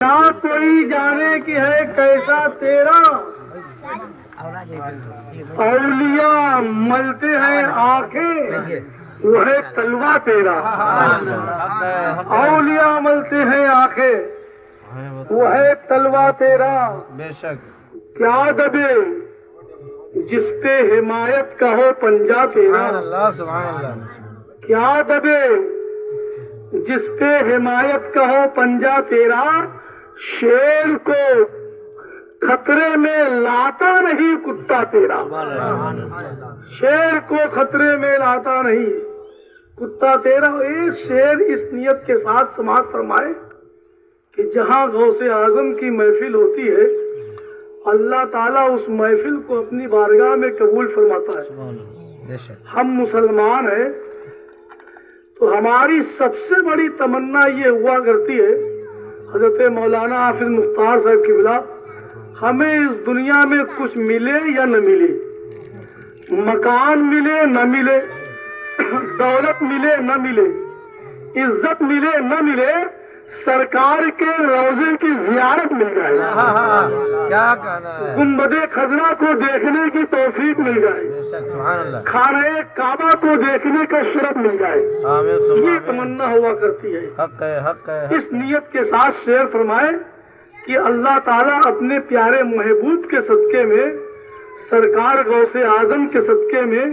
نہ کوئی جانے کہ ہے کیسا تیرا اولیاء ملتے ہیں آنکھیں وہ ہے تلوا تیرا اولیاء ملتے ہیں آنکھیں وہ ہے تلوا تیرا بے شک کیا دبے جس پہ حمایت کا ہو پنجہ تیرا سبحان اللہ کیا دبے جس پہ حمایت کا ہو پنجہ تیرا شیر کو خطرے میں لاتا نہیں کتا تیرا شیر کو خطرے میں لاتا نہیں کتا تیرا ایک شیر اس نیت کے ساتھ سماعت فرمائے کہ جہاں غوث اعظم کی محفل ہوتی ہے اللہ تعالیٰ اس محفل کو اپنی بارگاہ میں قبول فرماتا ہے ہم مسلمان ہیں تو ہماری سب سے بڑی تمنا یہ ہوا کرتی ہے حضرت مولانا حافظ مختار صاحب کی بلا ہمیں اس دنیا میں کچھ ملے یا نہ ملے مکان ملے نہ ملے دولت ملے نہ ملے عزت ملے نہ ملے سرکار کے روزے کی زیارت مل جائے کیا کہنا ہے گنبد خضرا کو دیکھنے کی توفیق مل جائے سبحان اللہ خانہ کعبہ کو دیکھنے کا شرف مل جائے یہ تمنا ہوا کرتی ہے حق ہے حق ہے اس نیت کے ساتھ شعر فرمائے کہ اللہ تعالیٰ اپنے پیارے محبوب کے صدقے میں سرکار غوث اعظم کے صدقے میں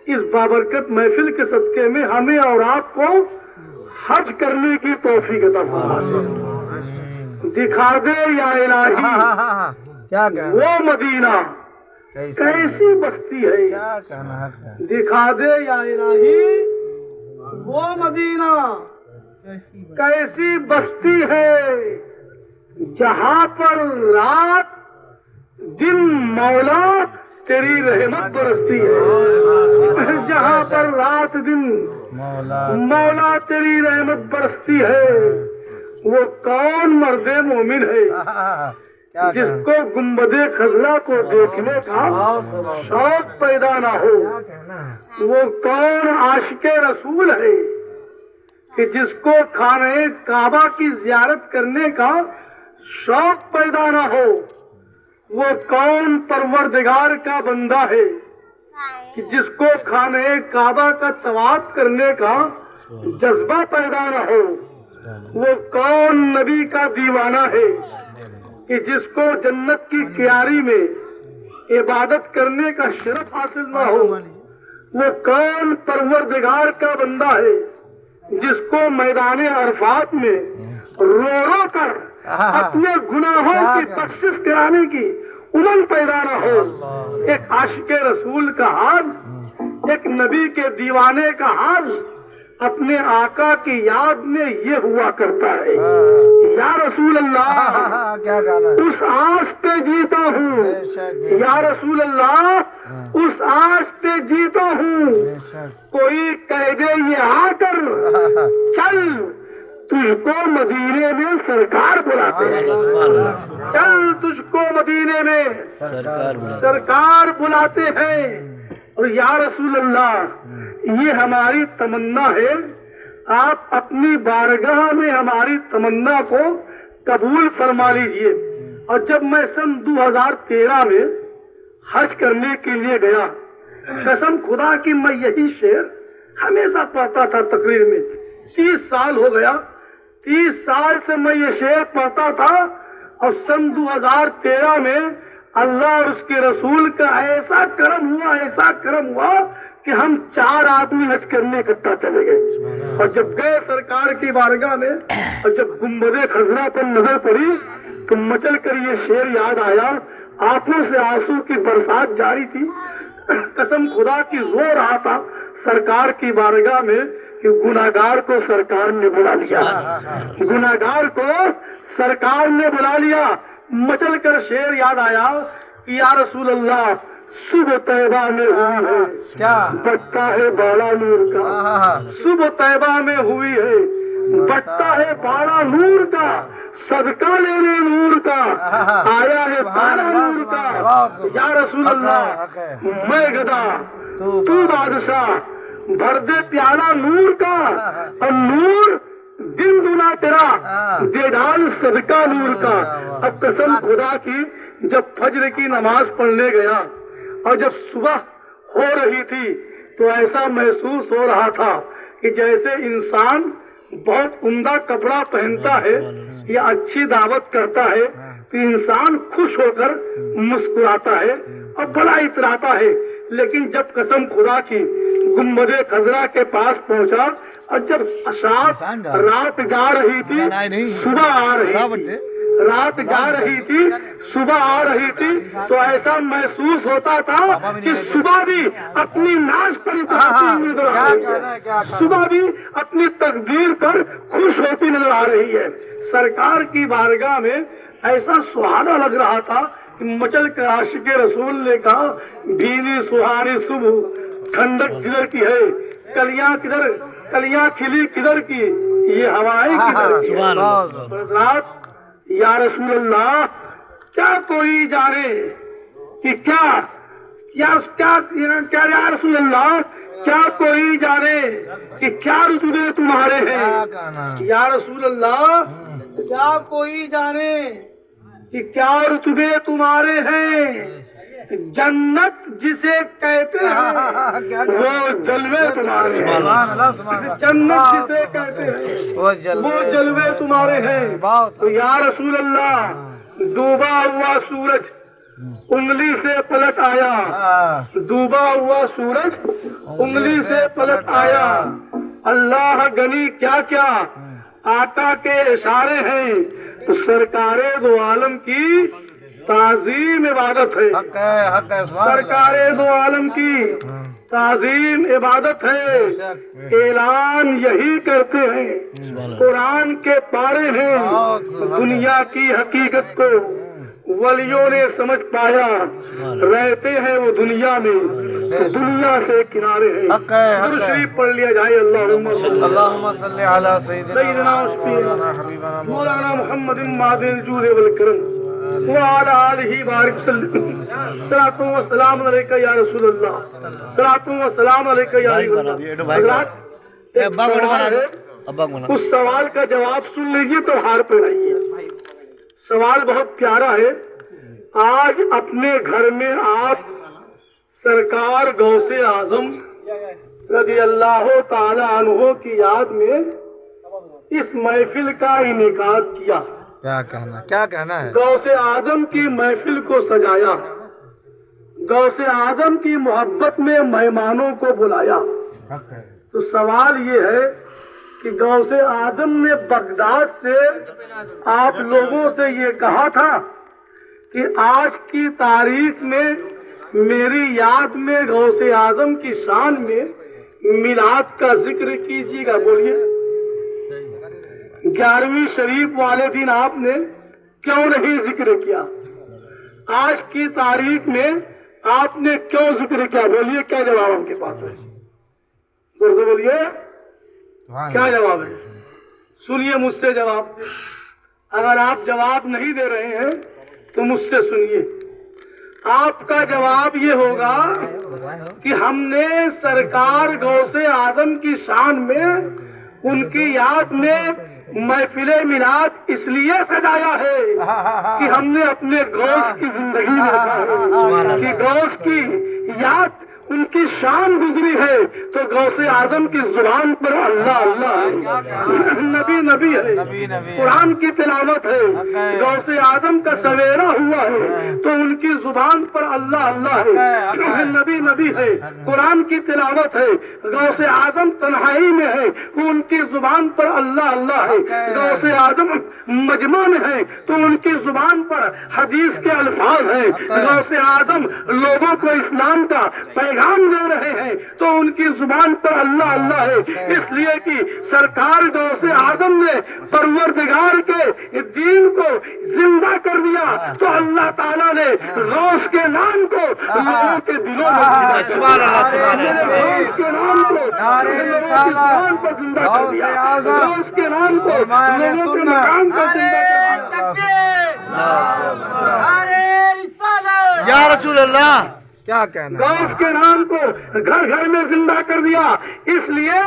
اس بابرکت محفل کے صدقے میں ہمیں اور آپ کو حج کرنے کی توفیق عطا فرمائے دکھا دے یا الہی کیا کہنا وہ مدینہ کیسی بستی ہے کیا کہنا حق ہے دکھا دے یا الہی وہ مدینہ کیسی بستی ہے جہاں پر رات دن مولا تیری رحمت برستی ہے جہاں پر رات دن مولا تیری رحمت برستی ہے وہ کون مرد مومن ہے جس کو گنبد خضرا کو دیکھنے کا شوق پیدا نہ ہو وہ کون عاشق رسول ہے کہ جس کو خانہ کعبہ کی زیارت کرنے کا شوق پیدا نہ ہو وہ کون پروردگار کا بندہ ہے کہ جس کو خانہ کعبہ کا طواف کرنے کا جذبہ پیدا نہ ہو وہ کون نبی کا دیوانہ ہے کہ جس کو جنت کی کیاری میں عبادت کرنے کا شرف حاصل نہ ہو وہ کون پروردگار کا بندہ ہے جس کو میدان عرفات میں رو رو کر اپنے گناہوں کی بخشش کرانے کی امنگ پیدا نہ ہو ایک عاشق رسول کا حال ایک نبی کے دیوانے کا حال اپنے آقا کی یاد میں یہ ہوا کرتا ہے یا رسول اللہ کیا کہنا اس آس پہ جیتا ہوں یا رسول اللہ اس آس پہ جیتا ہوں کوئی کہہ دے یہ آ کر چل تجھ کو مدینے میں سرکار بلاتے ہیں چل تجھ کو مدینے میں سرکار بلاتے ہیں اور یا رسول اللہ یہ ہماری تمنا ہے آپ اپنی بارگاہ میں ہماری تمنا کو قبول فرما لیجئے اور جب میں سن 2013 میں حج کرنے کے لیے گیا قسم خدا کی میں یہی شعر ہمیشہ پڑھتا تھا تقریر میں 30 سال ہو گیا 30 سال سے میں یہ شعر پڑھتا تھا اور سن 2013 میں اللہ اور اس کے رسول کا ایسا کرم ہوا کہ ہم 4 آدمی حج کرنے اکٹھا چلے گئے اور جب گئے سرکار کی بارگاہ میں اور جب گنبد خضرا پر نظر پڑی تو مچل کر یہ شعر یاد آیا آنکھوں سے آنسو کی برسات جاری تھی قسم خدا کی رو رہا تھا سرکار کی بارگاہ میں کہ گناہگار کو سرکار نے بلا لیا گناہگار کو سرکار نے بلا لیا مچل کر شعر یاد آیا کہ یا رسول اللہ صبح طیبہ میں ہوئی ہے کیا بٹتا ہے باڑا نور کا صبح طیبہ میں ہوئی ہے بٹتا ہے باڑا نور کا صدقہ لینے نور کا آیا ہے باڑا نور کا یا رسول اللہ میں گدا تو بادشاہ بھر دے پیالہ نور کا اور نور دن دنا تیرا دے ڈال صدقہ نور کا. اب قسم خدا کی جب فجر کی نماز پڑھنے گیا اور جب صبح ہو رہی تھی تو ایسا محسوس ہو رہا تھا کہ جیسے انسان بہت عمدہ کپڑا پہنتا ہے یا اچھی دعوت کرتا ہے تو انسان خوش ہو کر مسکراتا ہے اور بڑا اتراتا ہے. لیکن جب قسم خدا کی گنبد خضرا کے پاس پہنچا اور جب رات جا رہی تھی صبح آ رہی تھی رات جا رہی تھی صبح آ رہی تھی تو ایسا محسوس ہوتا تھا کہ صبح بھی اپنی ناز پر اتراتی ہوئی نظر آ رہی ہے, صبح بھی اپنی تقدیر پر خوش ہوتی نظر آ رہی ہے. سرکار کی بارگاہ میں ایسا سہانا لگ رہا تھا کہ مچل کر عاشق رسول نے کہا بھینی سہانی صبح ٹھنڈک کدھر کی ہے, کلیاں کدھر, کلیاں کھلی کدھر کی, یہ ہوائیں کدھر کی ہے. یا رسول اللہ کیا کوئی جانے کہ کیا یا رسول اللہ کیا کوئی جانے کہ کیا رتبے تمہارے ہیں. یا رسول اللہ کیا کوئی جانے کہ کیا رتبے تمہارے ہیں. جنت جسے کہتے ہیں وہ جلوے تمہارے ہیں. جنت جسے کہتے ہیں وہ جلوے تمہارے ہیں. تو یا رسول اللہ ڈوبا ہوا سورج انگلی سے پلٹ آیا, ڈوبا ہوا سورج انگلی سے پلٹ آیا. اللہ گنی کیا کیا آقا کے اشارے ہیں. تو سرکار دو عالم کی تعظیم عبادت ہے, سرکار دو عالم کی تعظیم عبادت ہے. اعلان یہی کرتے ہیں قرآن کے پارے ہیں. دنیا کی حقیقت کو ولیوں نے سمجھ پایا, رہتے ہیں وہ دنیا میں دنیا سے کنارے ہیں. درود شریف پڑھ لیا جائے. اللہم صلی علی سیدنا مولانا محمد مادن الجود والکرم وعلى آلہ بارک وسلم. صلاۃ و سلام علیکہ یا رسول اللہ, صلاۃ و سلام علیکہ یا حبیب اللہ. حضرات ایک سوال ہے, اس سوال کا جواب سن لیجیے تو ہار پہ رہیے. سوال بہت پیارا ہے. آج اپنے گھر میں آپ سرکار غوث اعظم رضی اللہ تعالی عنہ کی یاد میں اس محفل کا انعقاد کیا. کیا کہنا ہے. غوث اعظم کی محفل کو سجایا, غوث اعظم کی محبت میں مہمانوں کو بلایا. تو سوال یہ ہے کہ غوث اعظم نے بغداد سے آپ لوگوں سے یہ کہا تھا کہ آج کی تاریخ میں میری یاد میں غوث اعظم کی شان میں میلاد کا ذکر کیجیے گا. بولیے 11ویں شریف والے دن آپ نے کیوں نہیں ذکر کیا؟ آج کی تاریخ میں آپ نے کیوں ذکر کیا؟ بولیے کیا جواب آپ کے پاس ہے؟ بولیے کیا جواب ہے؟ سنیے مجھ سے جواب. اگر آپ جواب نہیں دے رہے ہیں تو مجھ سے سنیے. آپ کا جواب یہ ہوگا کہ ہم نے سرکار غوث اعظم کی شان میں ان کی یاد میں محفل میلاد اس لیے سجایا ہے کہ ہم نے اپنے غوث کی زندگی میں دیکھا ہے کہ غوث کی یاد ان کی شان گزری ہے تو غوث اعظم کی زبان پر اللہ اللہ ہے, نبی نبی ہے, قرآن کی تلاوت ہے. غوث اعظم کا سویرا ہوا ہے تو ان کی زبان پر اللہ اللہ ہے, نبی نبی ہے, قرآن کی تلاوت ہے. غوث اعظم تنہائی میں ہے تو ان کی زبان پر اللہ اللہ ہے. غوث اعظم مجمع میں ہے تو ان کی زبان پر حدیث کے الفاظ ہیں. غوث اعظم لوگوں کو اسلام کا پیغام دے رہے ہیں تو ان کی زبان پر اللہ اللہ ہے. اس لیے کہ سرکار غوث اعظم نے پروردگار کے دین کو زندہ کر دیا تو اللہ تعالیٰ نے غوث کے نام کو لوگوں کے دلوں میں غوث کے نام کو لوگوں کی زبان پر زندہ کر دیا. غوث کے نام کو لوگوں کے مقام پر زندہ کر دیا. یا رسول اللہ کیا کہنا غوث کے نام کو گھر گھر میں زندہ کر دیا. اس لیے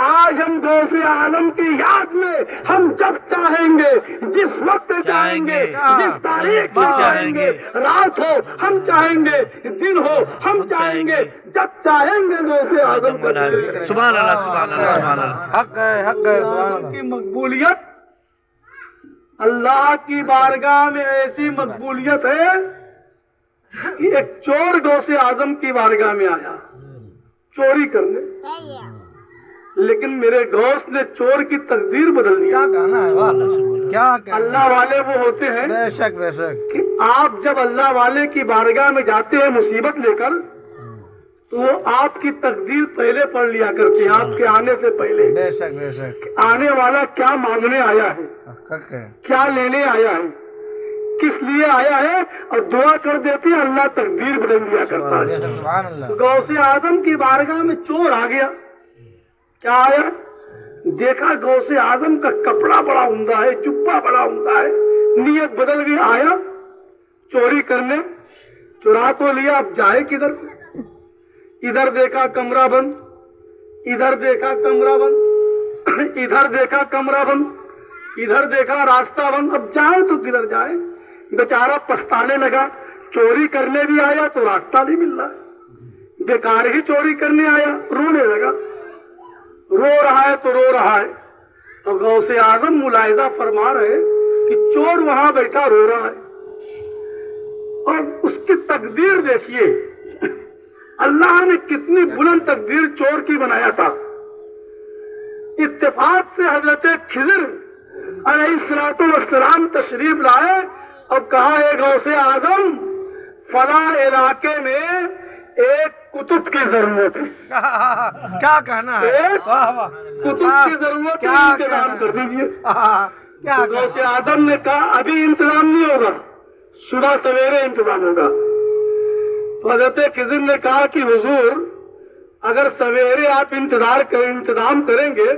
آج ہم غوث عالم کی یاد میں ہم جب چاہیں گے، جس وقت چاہیں گے، جس تاریخ میں چاہیں گے، رات ہو ہم چاہیں گے، دن ہو ہم چاہیں گے، جب چاہیں گے غوث اعظم کو. سبحان اللہ سبحان اللہ سبحان اللہ. حق ہے سبحان اعظم اللہ. کی مقبولیت اللہ کی بارگاہ میں ایسی مقبولیت ہے کہ ایک چور غوث اعظم کی بارگاہ میں آیا چوری کرنے، لیکن میرے غوث نے چور کی تقدیر بدل دیا. کیا کہنا ہے واہ، کیا کہنا اللہ والے وہ ہوتے ہیں بے شک بے شک. کہ آپ جب اللہ والے کی بارگاہ میں جاتے ہیں مصیبت لے کر، تو وہ آپ کی تقدیر پہلے پڑھ لیا کرتے ہیں آپ کے آنے سے پہلے. بے شک بے شک. آنے والا کیا مانگنے آیا ہے، حق ہے. کیا لینے آیا ہے، کس لیے آیا ہے، اور دعا کر دیتے ہیں اللہ تقدیر بدل دیا کرتا بے ہے. شک سبحان اللہ. غوث اعظم کی بارگاہ میں چور آ گیا. کیا آیا؟ دیکھا غوث اعظم کا کپڑا بڑا عمدہ ہے، جبہ بڑا عمدہ ہے، نیت بدل گئی. آیا چوری کرنے، چرا تو لیا، اب جائے کدھر سے؟ ادھر دیکھا کمرہ بند، ادھر دیکھا کمرہ بند، ادھر دیکھا کمرہ بند، ادھر دیکھا راستہ بند. اب جائے تو کدھر جائے؟ بیچارہ پچھتانے لگا. چوری کرنے بھی آیا تو راستہ نہیں مل رہا، بیکار ہی چوری کرنے آیا. رونے لگا، رو رہا ہے تو رو رہا ہے. اور غوث اعظم ملاحظہ فرما رہے کہ چور وہاں بیٹھا رو رہا ہے، اور اس کی تقدیر دیکھیے، اللہ نے کتنی بلند تقدیر چور کی بنایا تھا. اتفاق سے حضرت خضر علیہ الصلوۃ والسلام تشریف لائے اور کہا ہے غوث اعظم فلاں علاقے میں ایک کتب کی ضرورت ہے، کیا کہنا ہے ایک واہ واہ. کتب کی ضرورت ہے، انتظام کر دیجیے. کیا غوث اعظم نے کہا ابھی انتظام نہیں ہوگا، صبح سویرے انتظام ہوگا. تو حضرت خضر نے کہا کہ حضور اگر سویرے آپ انتظام کریں گے،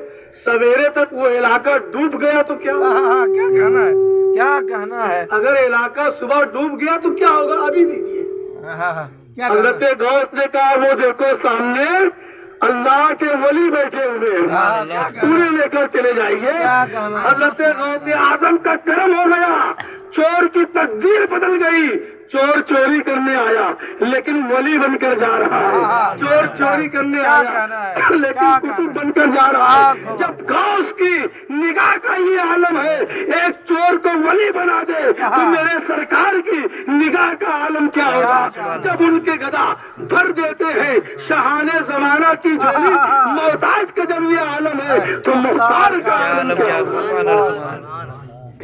سویرے تک وہ علاقہ ڈوب گیا تو کیا ہوگا؟ کیا کہنا ہے کیا کہنا ہے. اگر علاقہ صبح ڈوب گیا تو کیا ہوگا؟ ابھی دیکھیے. حضرت غوث نے کہا وہ دیکھو سامنے اللہ کے ولی بیٹھے ہوئے ہیں، پورے لے کر چلے جائیے. حضرت غوث اعظم کا کرم ہو گیا، چور کی تقدیر بدل گئی. چور چوری کرنے آیا لیکن ولی بن کر جا رہا ہے، چور چوری کرنے آیا لیکن کتب بن کر جا رہا ہے. جب غوث کی نگاہ کا یہ عالم ہے، ایک چور کو ولی بنا دے تو میرے سرکار کی نگاہ کا عالم کیا ہوگا؟ جب ان کے گدا بھر دیتے ہیں شاہان زمانہ کی جولی، محتاج کا جب یہ عالم ہے تو مختار کا عالم کیا ہوگا؟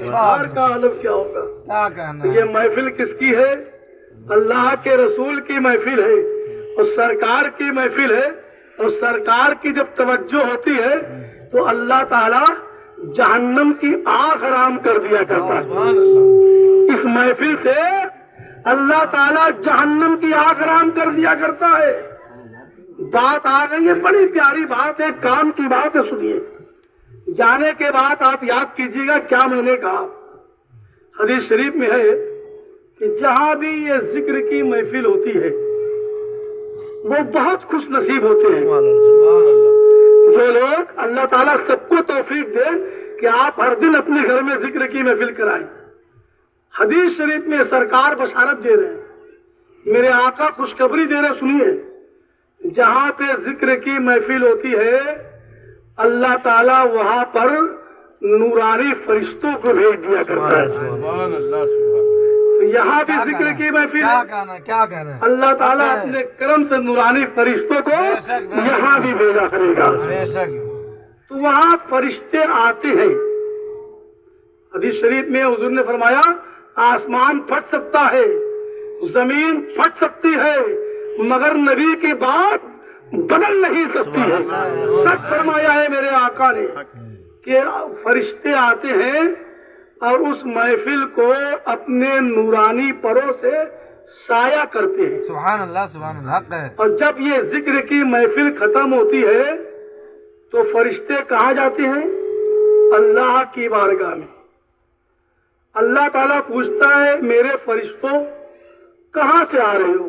مختار کا عالم کیا ہوگا؟ کیا کہنا ہے. یہ محفل کس کی ہے؟ اللہ کے رسول کی محفل ہے، اور سرکار کی محفل ہے. اور سرکار کی جب توجہ ہوتی ہے تو اللہ تعالی جہنم کی آنکھ حرام کر دیا کرتا ہے. اس محفل سے اللہ تعالی جہنم کی آنکھ حرام کر دیا کرتا ہے. بات آ گئی ہے، بڑی پیاری بات ہے، کام کی بات ہے، سنیے. جانے کے بعد آپ یاد کیجیے گا کیا میں نے کہا. حدیث شریف میں ہے کہ جہاں بھی یہ ذکر کی محفل ہوتی ہے وہ بہت خوش نصیب ہوتے ہیں. جو لوگ اللہ تعالیٰ سب کو توفیق دے کہ آپ ہر دن اپنے گھر میں ذکر کی محفل کرائیں. حدیث شریف میں سرکار بشارت دے رہے ہیں، میرے آقا خوشخبری دے رہے. سنیے، جہاں پہ ذکر کی محفل ہوتی ہے اللہ تعالیٰ وہاں پر نورانی فرشتوں کو بھیج دیا کرتا ہے. تو یہاں بھی ذکر کی محفل کیا کہنا ہے. اللہ تعالیٰ اپنے کرم سے نورانی فرشتوں کو یہاں بھی بھیجا کرے گا. بے شک. تو وہاں فرشتے آتے ہیں. حدیث شریف میں حضور نے فرمایا آسمان پھٹ سکتا ہے، زمین پھٹ سکتی ہے، مگر نبی کی بات بدل نہیں سکتی ہے. سچ فرمایا ہے میرے آقا نے کہ فرشتے آتے ہیں اور اس محفل کو اپنے نورانی پروں سے سایہ کرتے ہیں. سبحان اللہ سبحان اللہ. حق ہے. اور جب یہ ذکر کی محفل ختم ہوتی ہے تو فرشتے کہاں جاتے ہیں؟ اللہ کی بارگاہ میں. اللہ تعالیٰ پوچھتا ہے میرے فرشتوں کہاں سے آ رہے ہو؟